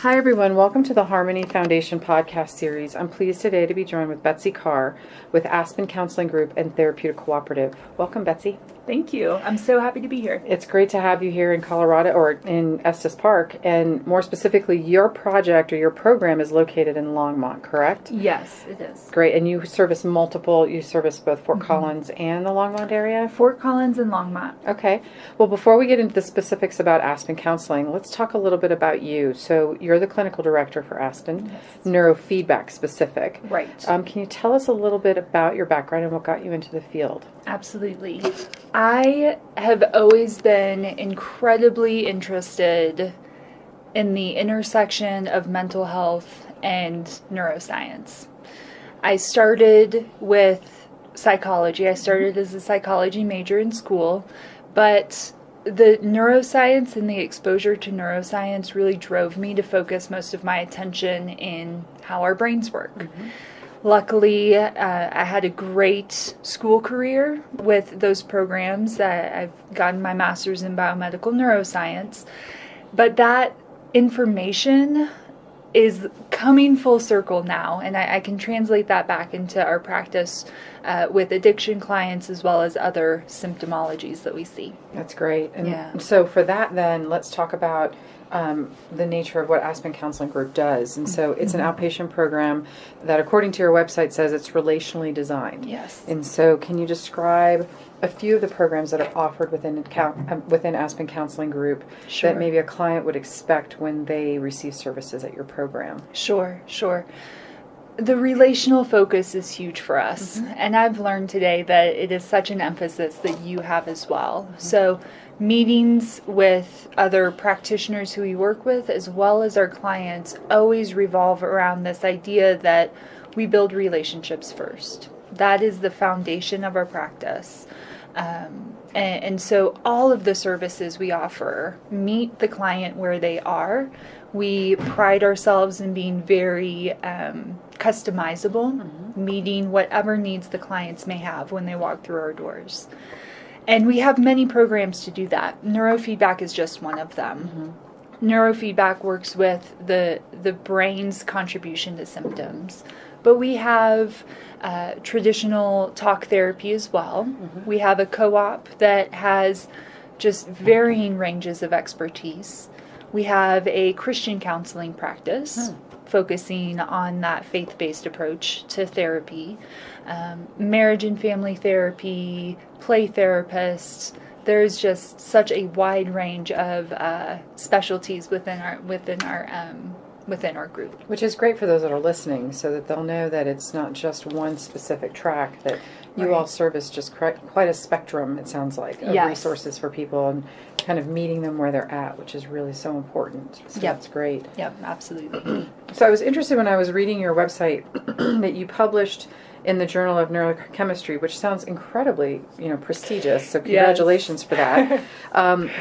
Hi everyone, welcome to the Harmony Foundation podcast series. I'm pleased today to be joined with Betsy Carr with Aspen Counseling Group and Therapeutic Cooperative. Welcome, Betsy. Thank you. I'm so happy to be here. It's great to have you here in Colorado, or in Estes Park, and more specifically, your project or your program is located in Longmont, correct? Yes, it is. Great, and you service both Fort Collins and the Longmont area? Fort Collins and Longmont. Okay. Well, before we get into the specifics about Aspen Counseling, let's talk a little bit about you. So you're the clinical director for Aspen, Yes. Neurofeedback specific. Right. Can you tell us a little bit about your background and what got you into the field? Absolutely. I have always been incredibly interested in the intersection of mental health and neuroscience. I started with psychology. I started as a psychology major in school, but the neuroscience and the exposure to neuroscience really drove me to focus most of my attention in how our brains work. Mm-hmm. Luckily, I had a great school career with those programs. I've gotten my master's in biomedical neuroscience, but that information is coming full circle now, and I can translate that back into our practice with addiction clients as well as other symptomologies that we see. That's great. And so for that then, let's talk about the nature of what Aspen Counseling Group does. And so it's an outpatient program that, according to your website, says it's relationally designed. Yes. And so can you describe a few of the programs that are offered within Aspen Counseling Group Sure. that maybe a client would expect when they receive services at your program? Sure. The relational focus is huge for us. Mm-hmm. And I've learned today that it is such an emphasis that you have as well. Mm-hmm. So meetings with other practitioners who we work with, as well as our clients, always revolve around this idea that we build relationships first. That is the foundation of our practice. And so all of the services we offer meet the client where they are. We pride ourselves in being very customizable, meeting whatever needs the clients may have when they walk through our doors. And we have many programs to do that. Neurofeedback is just one of them. Mm-hmm. Neurofeedback works with the brain's contribution to symptoms. But we have traditional talk therapy as well. Mm-hmm. We have a co-op that has just varying ranges of expertise. We have a Christian counseling practice focusing on that faith-based approach to therapy. Marriage and family therapy, play therapists. There's just such a wide range of specialties within our group. Which is great for those that are listening, so that they'll know that it's not just one specific track, that you all service just quite a spectrum, it sounds like, of resources for people and kind of meeting them where they're at, which is really so important. So that's great. Yep, absolutely. So I was interested when I was reading your website that you published in the Journal of Neurochemistry, which sounds incredibly, prestigious. So congratulations for that.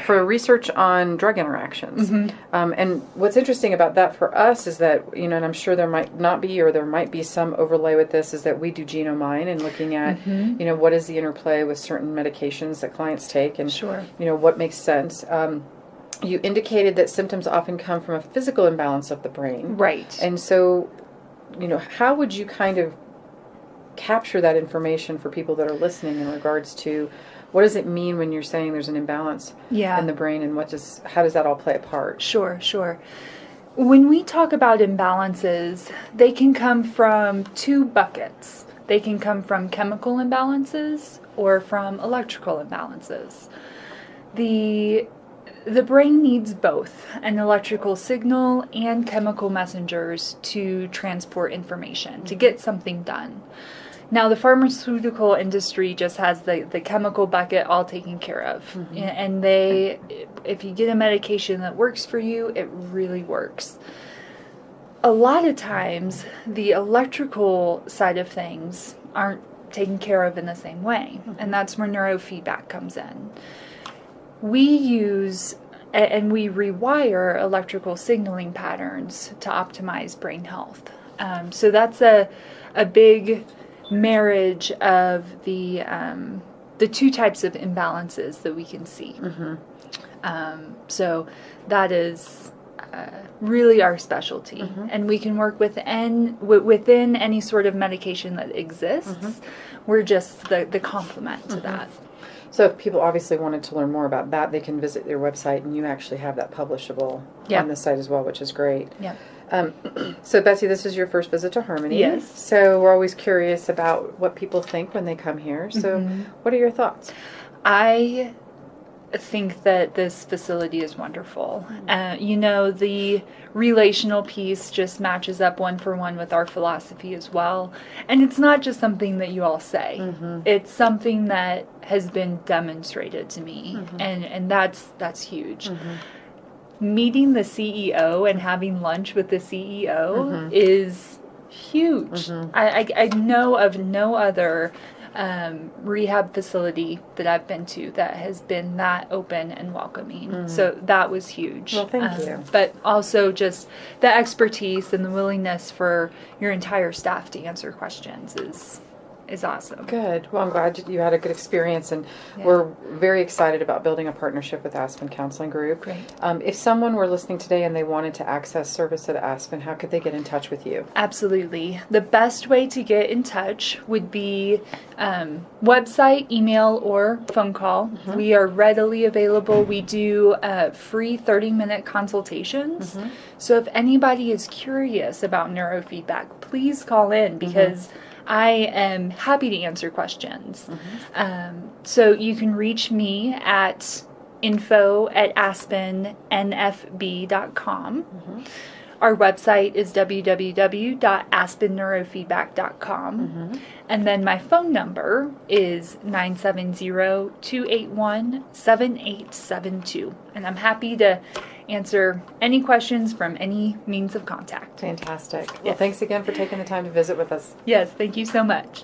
For research on drug interactions. Mm-hmm. And what's interesting about that for us is that, and I'm sure there might not be, or there might be some overlay with this, is that we do genomine and looking at, what is the interplay with certain medications that clients take and, what makes sense. You indicated that symptoms often come from a physical imbalance of the brain. Right. And so, how would you kind of capture that information for people that are listening in regards to what does it mean when you're saying there's an imbalance in the brain, and how does that all play a part? Sure. When we talk about imbalances, they can come from two buckets. They can come from chemical imbalances or from electrical imbalances. The brain needs both an electrical signal and chemical messengers to transport information, to get something done. Now, the pharmaceutical industry just has the chemical bucket all taken care of. Mm-hmm. And if you get a medication that works for you, it really works. A lot of times, the electrical side of things aren't taken care of in the same way. Mm-hmm. And that's where neurofeedback comes in. We use and we rewire electrical signaling patterns to optimize brain health. So that's a big marriage of the two types of imbalances that we can see. Mm-hmm. So that is really our specialty, and we can work within any sort of medication that exists. We're just the complement to that. So if people obviously wanted to learn more about that, they can visit your website, and you actually have that publishable on the site as well, which is great. Yeah. So Betsy, this is your first visit to Harmony. Yes. So we're always curious about what people think when they come here. So what are your thoughts? I think that this facility is wonderful. The relational piece just matches up one for one with our philosophy as well. And it's not just something that you all say. It's something that has been demonstrated to me. And that's huge. Meeting the CEO and having lunch with the CEO is huge. I know of no other rehab facility that I've been to that has been that open and welcoming. So that was huge. Well, thank you. But also just the expertise and the willingness for your entire staff to answer questions is awesome. Good. Well, I'm glad you had a good experience, and we're very excited about building a partnership with Aspen Counseling Group. Great. If someone were listening today and they wanted to access service at Aspen, how could they get in touch with you? Absolutely. The best way to get in touch would be website, email, or phone call. We are readily available. We do free 30-minute consultations. So if anybody is curious about neurofeedback, please call in, because I am happy to answer questions. So you can reach me at info@aspennfb.com. Our website is www.aspenneurofeedback.com. And then my phone number is 970-281-7872. And I'm happy to answer any questions from any means of contact. Fantastic. Well, thanks again for taking the time to visit with us. Yes, thank you so much.